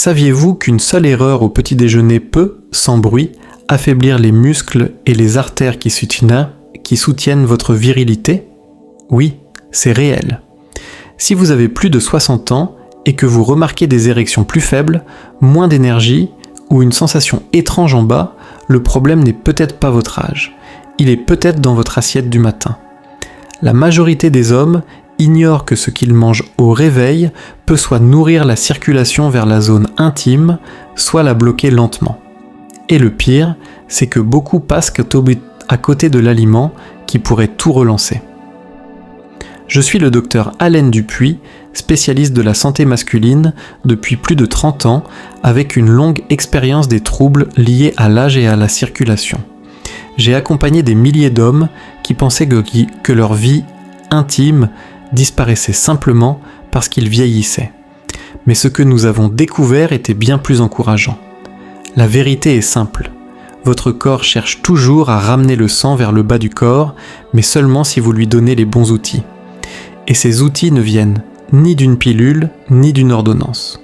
Saviez-vous qu'une seule erreur au petit déjeuner peut, sans bruit, affaiblir les muscles et les artères qui soutiennent votre virilité ? Oui, c'est réel. Si vous avez plus de 60 ans et que vous remarquez des érections plus faibles, moins d'énergie ou une sensation étrange en bas, le problème n'est peut-être pas votre âge. Il est peut-être dans votre assiette du matin. La majorité des hommes ignorent que ce qu'ils mangent au réveil peut soit nourrir la circulation vers la zone intime, soit la bloquer lentement. Et le pire, c'est que beaucoup passent à côté de l'aliment qui pourrait tout relancer. Je suis le docteur Alain Dupuis, spécialiste de la santé masculine depuis plus de 30 ans, avec une longue expérience des troubles liés à l'âge et à la circulation. J'ai accompagné des milliers d'hommes qui pensaient que leur vie intime disparaissait simplement parce qu'ils vieillissaient. Mais ce que nous avons découvert était bien plus encourageant. La vérité est simple. Votre corps cherche toujours à ramener le sang vers le bas du corps, mais seulement si vous lui donnez les bons outils. Et ces outils ne viennent ni d'une pilule, ni d'une ordonnance.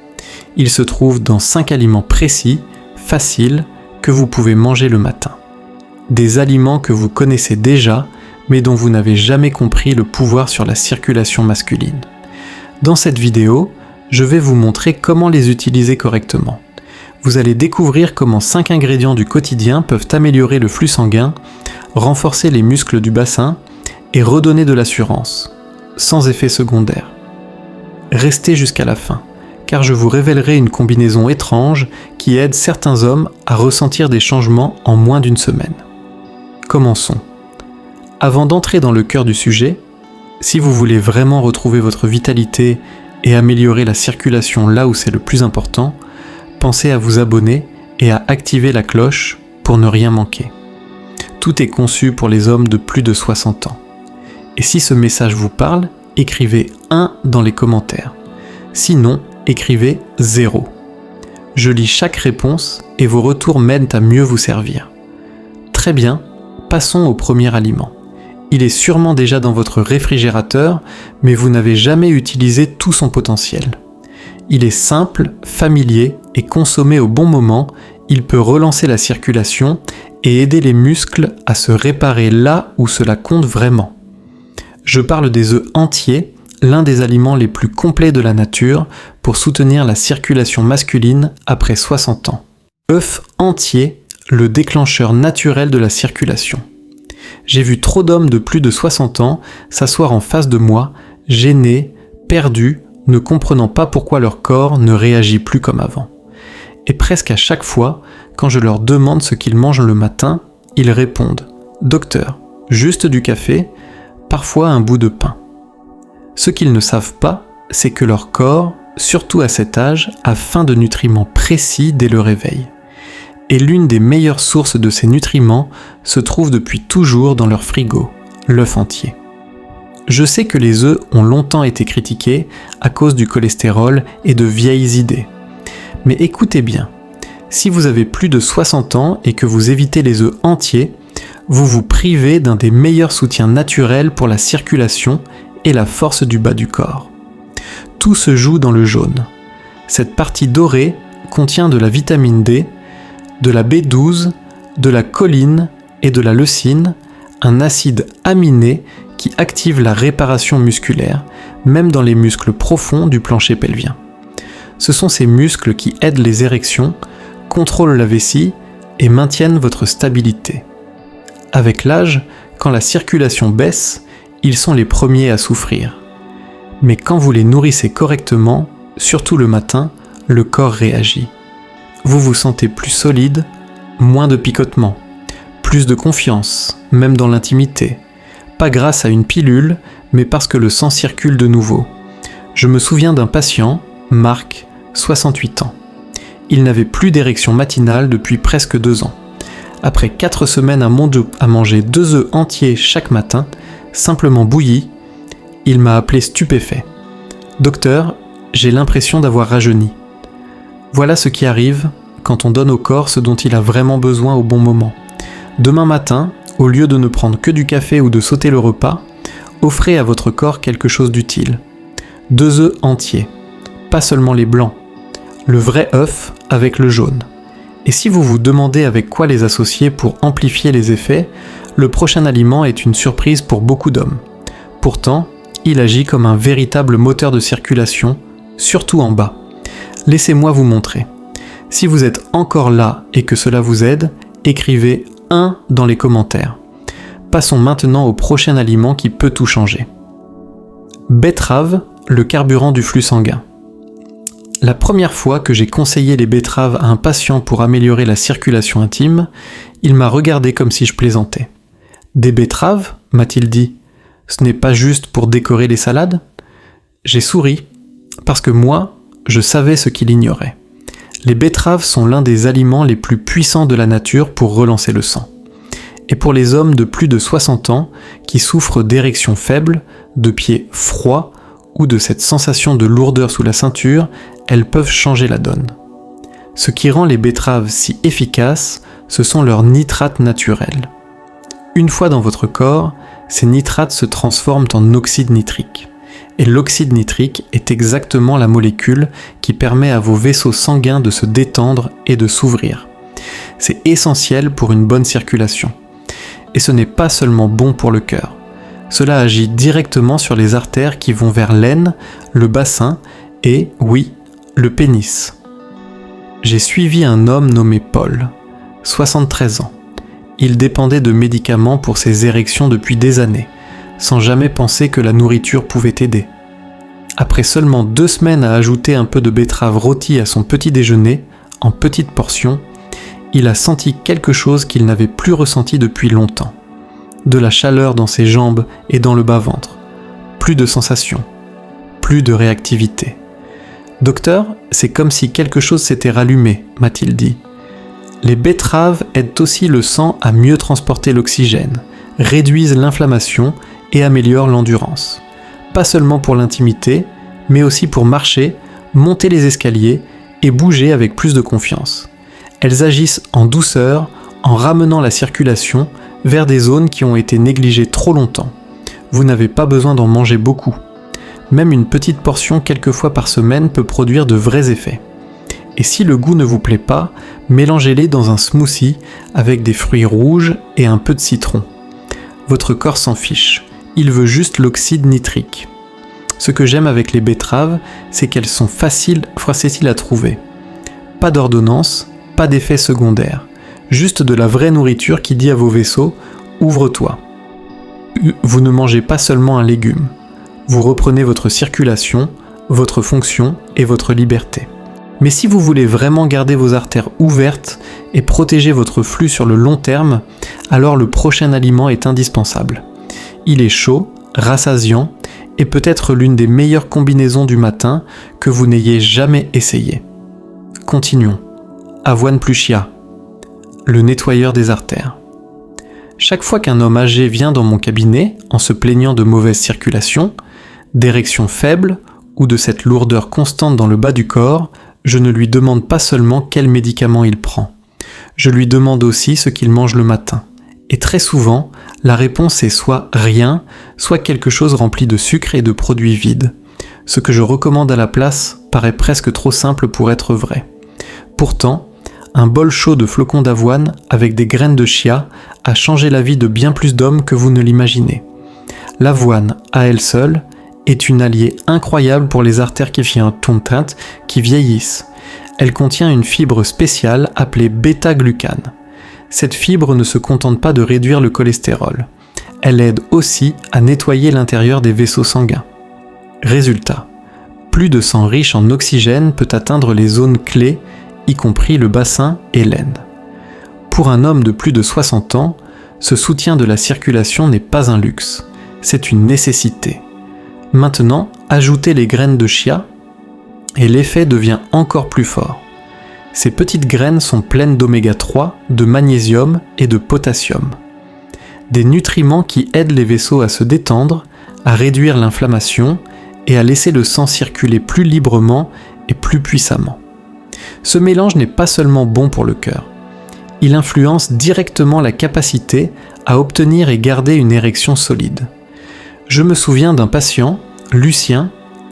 Ils se trouvent dans 5 aliments précis, faciles, que vous pouvez manger le matin. Des aliments que vous connaissez déjà, mais dont vous n'avez jamais compris le pouvoir sur la circulation masculine. Dans cette vidéo, je vais vous montrer comment les utiliser correctement. Vous allez découvrir comment 5 ingrédients du quotidien peuvent améliorer le flux sanguin, renforcer les muscles du bassin et redonner de l'assurance, sans effet secondaire. Restez jusqu'à la fin, car je vous révélerai une combinaison étrange qui aide certains hommes à ressentir des changements en moins d'une semaine. Commençons. Avant d'entrer dans le cœur du sujet, si vous voulez vraiment retrouver votre vitalité et améliorer la circulation là où c'est le plus important, pensez à vous abonner et à activer la cloche pour ne rien manquer. Tout est conçu pour les hommes de plus de 60 ans. Et si ce message vous parle, écrivez 1 dans les commentaires. Sinon, écrivez 0. Je lis chaque réponse et vos retours m'aident à mieux vous servir. Très bien, passons au premier aliment. Il est sûrement déjà dans votre réfrigérateur, mais vous n'avez jamais utilisé tout son potentiel. Il est simple, familier et consommé au bon moment, il peut relancer la circulation et aider les muscles à se réparer là où cela compte vraiment. Je parle des œufs entiers, l'un des aliments les plus complets de la nature pour soutenir la circulation masculine après 60 ans. Œufs entiers, le déclencheur naturel de la circulation. J'ai vu trop d'hommes de plus de 60 ans s'asseoir en face de moi, gênés, perdus, ne comprenant pas pourquoi leur corps ne réagit plus comme avant. Et presque à chaque fois, quand je leur demande ce qu'ils mangent le matin, ils répondent « Docteur, juste du café, parfois un bout de pain ». Ce qu'ils ne savent pas, c'est que leur corps, surtout à cet âge, a faim de nutriments précis dès le réveil. Et l'une des meilleures sources de ces nutriments se trouve depuis toujours dans leur frigo, l'œuf entier. Je sais que les œufs ont longtemps été critiqués à cause du cholestérol et de vieilles idées. Mais écoutez bien, si vous avez plus de 60 ans et que vous évitez les œufs entiers, vous vous privez d'un des meilleurs soutiens naturels pour la circulation et la force du bas du corps. Tout se joue dans le jaune. Cette partie dorée contient de la vitamine D, de la B12, de la choline et de la leucine, un acide aminé qui active la réparation musculaire, même dans les muscles profonds du plancher pelvien. Ce sont ces muscles qui aident les érections, contrôlent la vessie et maintiennent votre stabilité. Avec l'âge, quand la circulation baisse, ils sont les premiers à souffrir. Mais quand vous les nourrissez correctement, surtout le matin, le corps réagit. Vous vous sentez plus solide, moins de picotements, plus de confiance, même dans l'intimité. Pas grâce à une pilule, mais parce que le sang circule de nouveau. Je me souviens d'un patient, Marc, 68 ans. Il n'avait plus d'érection matinale depuis presque 2 ans. Après 4 semaines à manger 2 œufs entiers chaque matin, simplement bouillis, il m'a appelé stupéfait. « Docteur, j'ai l'impression d'avoir rajeuni. » Voilà ce qui arrive quand on donne au corps ce dont il a vraiment besoin au bon moment. Demain matin, au lieu de ne prendre que du café ou de sauter le repas, offrez à votre corps quelque chose d'utile. 2 œufs entiers, pas seulement les blancs. le vrai œuf avec le jaune. Et si vous vous demandez avec quoi les associer pour amplifier les effets, le prochain aliment est une surprise pour beaucoup d'hommes. Pourtant, il agit comme un véritable moteur de circulation, surtout en bas. Laissez-moi vous montrer. Si vous êtes encore là et que cela vous aide, écrivez 1 dans les commentaires. Passons maintenant au prochain aliment qui peut tout changer. Betterave, le carburant du flux sanguin. La première fois que j'ai conseillé les betteraves à un patient pour améliorer la circulation intime, il m'a regardé comme si je plaisantais. « Des betteraves ?» m'a-t-il dit. « Ce n'est pas juste pour décorer les salades ?» J'ai souri, parce que moi, je savais ce qu'il ignorait. Les betteraves sont l'un des aliments les plus puissants de la nature pour relancer le sang. Et pour les hommes de plus de 60 ans qui souffrent d'érections faibles, de pieds froids ou de cette sensation de lourdeur sous la ceinture, elles peuvent changer la donne. Ce qui rend les betteraves si efficaces, ce sont leurs nitrates naturels. Une fois dans votre corps, ces nitrates se transforment en oxyde nitrique. Et l'oxyde nitrique est exactement la molécule qui permet à vos vaisseaux sanguins de se détendre et de s'ouvrir. C'est essentiel pour une bonne circulation. Et ce n'est pas seulement bon pour le cœur. Cela agit directement sur les artères qui vont vers l'aine, le bassin et, oui, le pénis. J'ai suivi un homme nommé Paul, 73 ans. Il dépendait de médicaments pour ses érections depuis des années, sans jamais penser que la nourriture pouvait aider. Après seulement 2 semaines à ajouter un peu de betterave rôtie à son petit déjeuner, en petites portions, il a senti quelque chose qu'il n'avait plus ressenti depuis longtemps. De la chaleur dans ses jambes et dans le bas-ventre. Plus de sensations. Plus de réactivité. « Docteur, c'est comme si quelque chose s'était rallumé », m'a-t-il dit. Les betteraves aident aussi le sang à mieux transporter l'oxygène, réduisent l'inflammation et améliorent l'endurance. Pas seulement pour l'intimité, mais aussi pour marcher, monter les escaliers et bouger avec plus de confiance. Elles agissent en douceur, en ramenant la circulation vers des zones qui ont été négligées trop longtemps. Vous n'avez pas besoin d'en manger beaucoup. Même une petite portion quelques fois par semaine peut produire de vrais effets. Et si le goût ne vous plaît pas, mélangez-les dans un smoothie avec des fruits rouges et un peu de citron. Votre corps s'en fiche, il veut juste l'oxyde nitrique. Ce que j'aime avec les betteraves, c'est qu'elles sont faciles à trouver. Pas d'ordonnance, pas d'effets secondaires. Juste de la vraie nourriture qui dit à vos vaisseaux « Ouvre-toi ». Vous ne mangez pas seulement un légume. Vous reprenez votre circulation, votre fonction et votre liberté. Mais si vous voulez vraiment garder vos artères ouvertes et protéger votre flux sur le long terme, alors le prochain aliment est indispensable. Il est chaud, rassasiant et peut-être l'une des meilleures combinaisons du matin que vous n'ayez jamais essayé. Continuons. Avoine plus chia. Le nettoyeur des artères. Chaque fois qu'un homme âgé vient dans mon cabinet en se plaignant de mauvaise circulation, d'érections faibles ou de cette lourdeur constante dans le bas du corps, je ne lui demande pas seulement quel médicament il prend. Je lui demande aussi ce qu'il mange le matin. Et très souvent, la réponse est soit rien, soit quelque chose rempli de sucre et de produits vides. Ce que je recommande à la place paraît presque trop simple pour être vrai. Pourtant, un bol chaud de flocons d'avoine avec des graines de chia a changé la vie de bien plus d'hommes que vous ne l'imaginez. L'avoine, à elle seule, est une alliée incroyable pour les artères qui vieillissent. Elle contient une fibre spéciale appelée bêta-glucane. Cette fibre ne se contente pas de réduire le cholestérol. Elle aide aussi à nettoyer l'intérieur des vaisseaux sanguins. Résultat, plus de sang riche en oxygène peut atteindre les zones clés, y compris le bassin et l'aine. Pour un homme de plus de 60 ans, ce soutien de la circulation n'est pas un luxe, c'est une nécessité. Maintenant, ajoutez les graines de chia et l'effet devient encore plus fort. Ces petites graines sont pleines d'oméga 3, de magnésium et de potassium. Des nutriments qui aident les vaisseaux à se détendre, à réduire l'inflammation et à laisser le sang circuler plus librement et plus puissamment. Ce mélange n'est pas seulement bon pour le cœur. Il influence directement la capacité à obtenir et garder une érection solide. Je me souviens d'un patient, Lucien,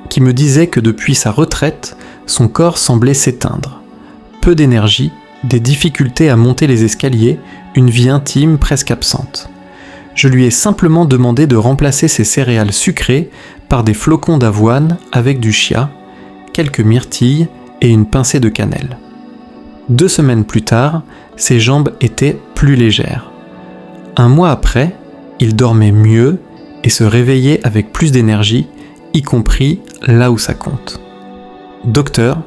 qui me disait que depuis sa retraite, son corps semblait s'éteindre. Peu d'énergie, des difficultés à monter les escaliers, une vie intime presque absente. Je lui ai simplement demandé de remplacer ses céréales sucrées par des flocons d'avoine avec du chia, quelques myrtilles et une pincée de cannelle. 2 semaines plus tard, ses jambes étaient plus légères. 1 mois après, il dormait mieux et se réveillait avec plus d'énergie, y compris là où ça compte. « Docteur,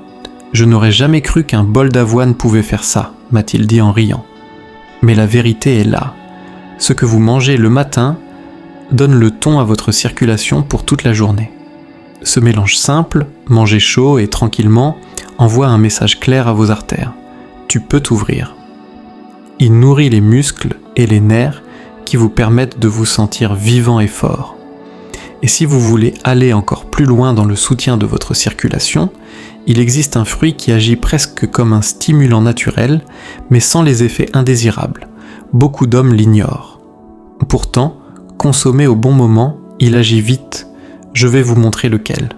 je n'aurais jamais cru qu'un bol d'avoine pouvait faire ça, m'a-t-il dit en riant. Mais la vérité est là. Ce que vous mangez le matin donne le ton à votre circulation pour toute la journée. Ce mélange simple, manger chaud et tranquillement, envoie un message clair à vos artères. Tu peux t'ouvrir. Il nourrit les muscles et les nerfs qui vous permettent de vous sentir vivant et fort. Et si vous voulez aller encore plus loin dans le soutien de votre circulation, il existe un fruit qui agit presque comme un stimulant naturel, mais sans les effets indésirables. Beaucoup d'hommes l'ignorent. Pourtant, consommé au bon moment, il agit vite. Je vais vous montrer lequel.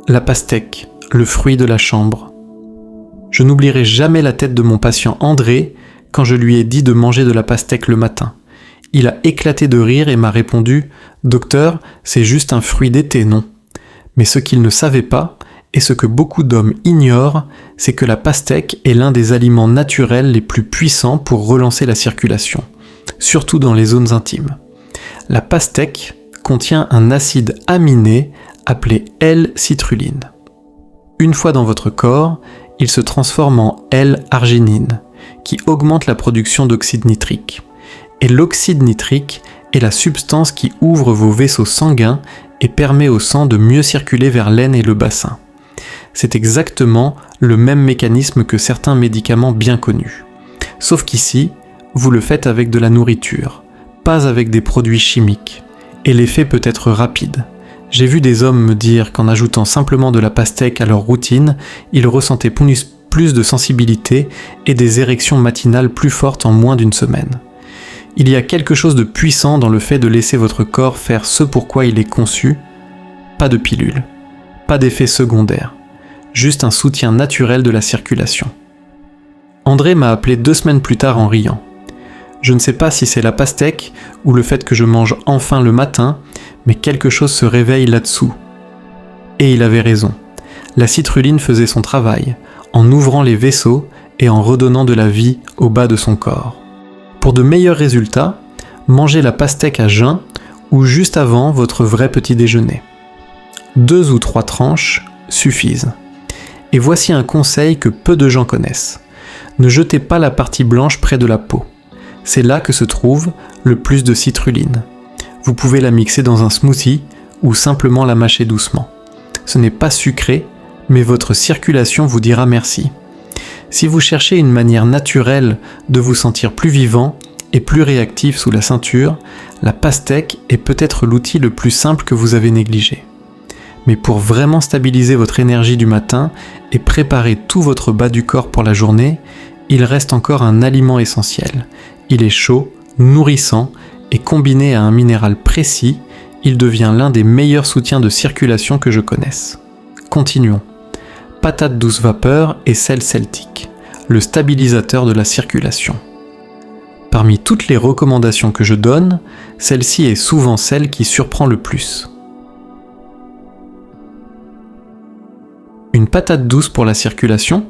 La pastèque, le fruit de la chambre. Je n'oublierai jamais la tête de mon patient André quand je lui ai dit de manger de la pastèque le matin. Il a éclaté de rire et m'a répondu « Docteur, c'est juste un fruit d'été, non ?» Mais ce qu'il ne savait pas, et ce que beaucoup d'hommes ignorent, c'est que la pastèque est l'un des aliments naturels les plus puissants pour relancer la circulation, surtout dans les zones intimes. La pastèque contient un acide aminé appelé L-citrulline. Une fois dans votre corps, il se transforme en L-arginine, qui augmente la production d'oxyde nitrique. Et l'oxyde nitrique est la substance qui ouvre vos vaisseaux sanguins et permet au sang de mieux circuler vers l'aine et le bassin. C'est exactement le même mécanisme que certains médicaments bien connus. Sauf qu'ici, vous le faites avec de la nourriture, pas avec des produits chimiques. Et l'effet peut être rapide. J'ai vu des hommes me dire qu'en ajoutant simplement de la pastèque à leur routine, ils ressentaient plus de sensibilité et des érections matinales plus fortes en moins d'1 semaine. Il y a quelque chose de puissant dans le fait de laisser votre corps faire ce pourquoi il est conçu. Pas de pilule, pas d'effet secondaire, juste un soutien naturel de la circulation. André m'a appelé 2 semaines plus tard en riant. Je ne sais pas si c'est la pastèque ou le fait que je mange enfin le matin, mais quelque chose se réveille là-dessous. Et il avait raison. La citrulline faisait son travail, en ouvrant les vaisseaux et en redonnant de la vie au bas de son corps. Pour de meilleurs résultats, mangez la pastèque à jeun ou juste avant votre vrai petit déjeuner. 2 ou 3 tranches suffisent. Et voici un conseil que peu de gens connaissent. Ne jetez pas la partie blanche près de la peau. C'est là que se trouve le plus de citrulline. Vous pouvez la mixer dans un smoothie ou simplement la mâcher doucement. Ce n'est pas sucré, mais votre circulation vous dira merci. Si vous cherchez une manière naturelle de vous sentir plus vivant et plus réactif sous la ceinture, la pastèque est peut-être l'outil le plus simple que vous avez négligé. Mais pour vraiment stabiliser votre énergie du matin et préparer tout votre bas du corps pour la journée, il reste encore un aliment essentiel. Il est chaud, nourrissant et combiné à un minéral précis, il devient l'un des meilleurs soutiens de circulation que je connaisse. Continuons. Patate douce vapeur et sel celtique, le stabilisateur de la circulation. Parmi toutes les recommandations que je donne, celle-ci est souvent celle qui surprend le plus. Une patate douce pour la circulation?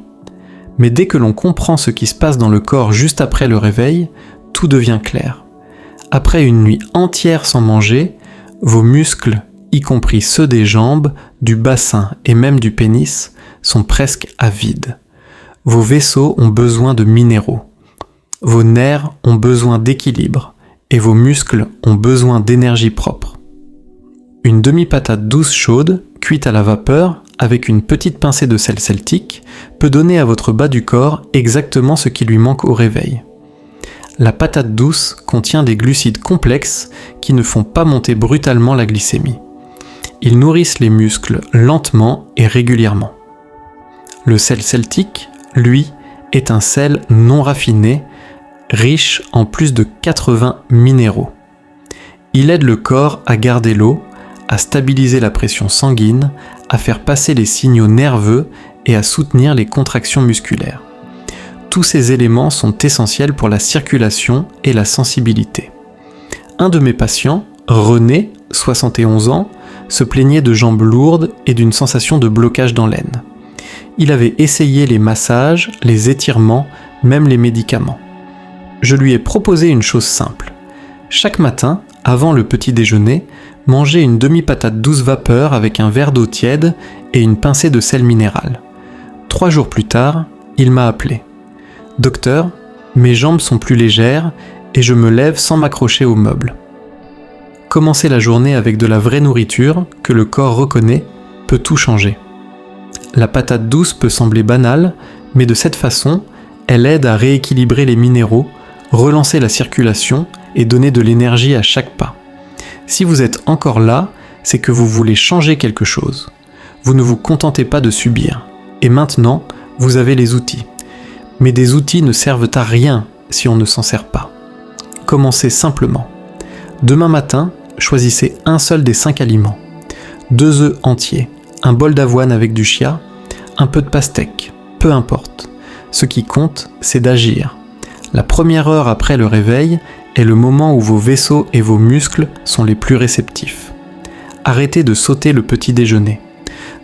Mais dès que l'on comprend ce qui se passe dans le corps juste après le réveil, tout devient clair. Après une nuit entière sans manger, vos muscles, y compris ceux des jambes, du bassin et même du pénis, sont presque à vide. Vos vaisseaux ont besoin de minéraux. Vos nerfs ont besoin d'équilibre et vos muscles ont besoin d'énergie propre. Une demi-patate douce chaude, cuite à la vapeur, avec une petite pincée de sel celtique, peut donner à votre bas du corps exactement ce qui lui manque au réveil. La patate douce contient des glucides complexes qui ne font pas monter brutalement la glycémie. Ils nourrissent les muscles lentement et régulièrement. Le sel celtique, lui, est un sel non raffiné, riche en plus de 80 minéraux. Il aide le corps à garder l'eau, à stabiliser la pression sanguine, à faire passer les signaux nerveux et à soutenir les contractions musculaires. Tous ces éléments sont essentiels pour la circulation et la sensibilité. Un de mes patients, René, 71 ans, se plaignait de jambes lourdes et d'une sensation de blocage dans l'aine. Il avait essayé les massages, les étirements, même les médicaments. Je lui ai proposé une chose simple. Chaque matin, avant le petit déjeuner, mangez une demi-patate douce vapeur avec un verre d'eau tiède et une pincée de sel minéral. 3 jours plus tard, il m'a appelé. « Docteur, mes jambes sont plus légères et je me lève sans m'accrocher aux meubles. » Commencer la journée avec de la vraie nourriture, que le corps reconnaît, peut tout changer. La patate douce peut sembler banale, mais de cette façon, elle aide à rééquilibrer les minéraux, relancer la circulation et donner de l'énergie à chaque pas. Si vous êtes encore là, c'est que vous voulez changer quelque chose. Vous ne vous contentez pas de subir. Et maintenant, vous avez les outils. Mais des outils ne servent à rien si on ne s'en sert pas. Commencez simplement. Demain matin, choisissez un seul des 5 aliments. 2 œufs entiers, un bol d'avoine avec du chia, un peu de pastèque, peu importe. Ce qui compte, c'est d'agir. La première heure après le réveil est le moment où vos vaisseaux et vos muscles sont les plus réceptifs. Arrêtez de sauter le petit déjeuner.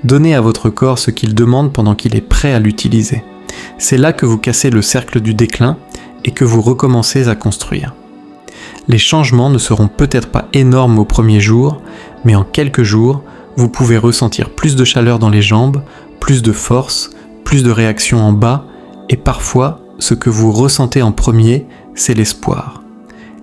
Donnez à votre corps ce qu'il demande pendant qu'il est prêt à l'utiliser. C'est là que vous cassez le cercle du déclin et que vous recommencez à construire. Les changements ne seront peut-être pas énormes au premier jour, mais en quelques jours, vous pouvez ressentir plus de chaleur dans les jambes, plus de force, plus de réaction en bas, et parfois, ce que vous ressentez en premier, c'est l'espoir.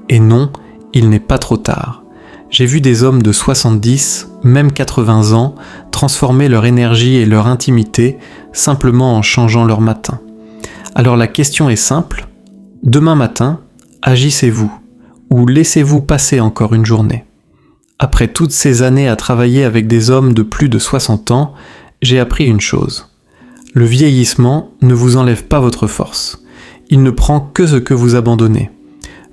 Et non, il n'est pas trop tard. J'ai vu des hommes de 70, même 80 ans, transformer leur énergie et leur intimité simplement en changeant leur matin. Alors la question est simple, demain matin, agissez-vous ou laissez-vous passer encore une journée? Après toutes ces années à travailler avec des hommes de plus de 60 ans, j'ai appris une chose. Le vieillissement ne vous enlève pas votre force. Il ne prend que ce que vous abandonnez.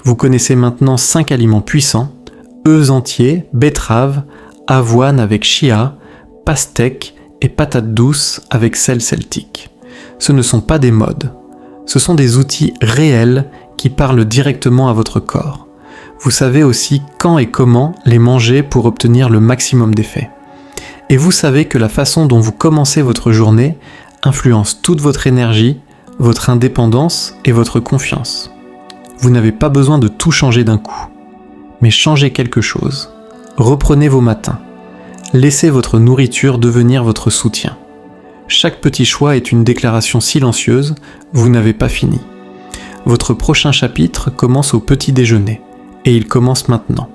Vous connaissez maintenant 5 aliments puissants, œufs entiers, betteraves, avoine avec chia, pastèque et patates douces avec sel celtique. Ce ne sont pas des modes. Ce sont des outils réels qui parlent directement à votre corps. Vous savez aussi quand et comment les manger pour obtenir le maximum d'effet. Et vous savez que la façon dont vous commencez votre journée influence toute votre énergie, votre indépendance et votre confiance. Vous n'avez pas besoin de tout changer d'un coup. Mais changez quelque chose. Reprenez vos matins. Laissez votre nourriture devenir votre soutien. Chaque petit choix est une déclaration silencieuse, vous n'avez pas fini. Votre prochain chapitre commence au petit déjeuner, et il commence maintenant.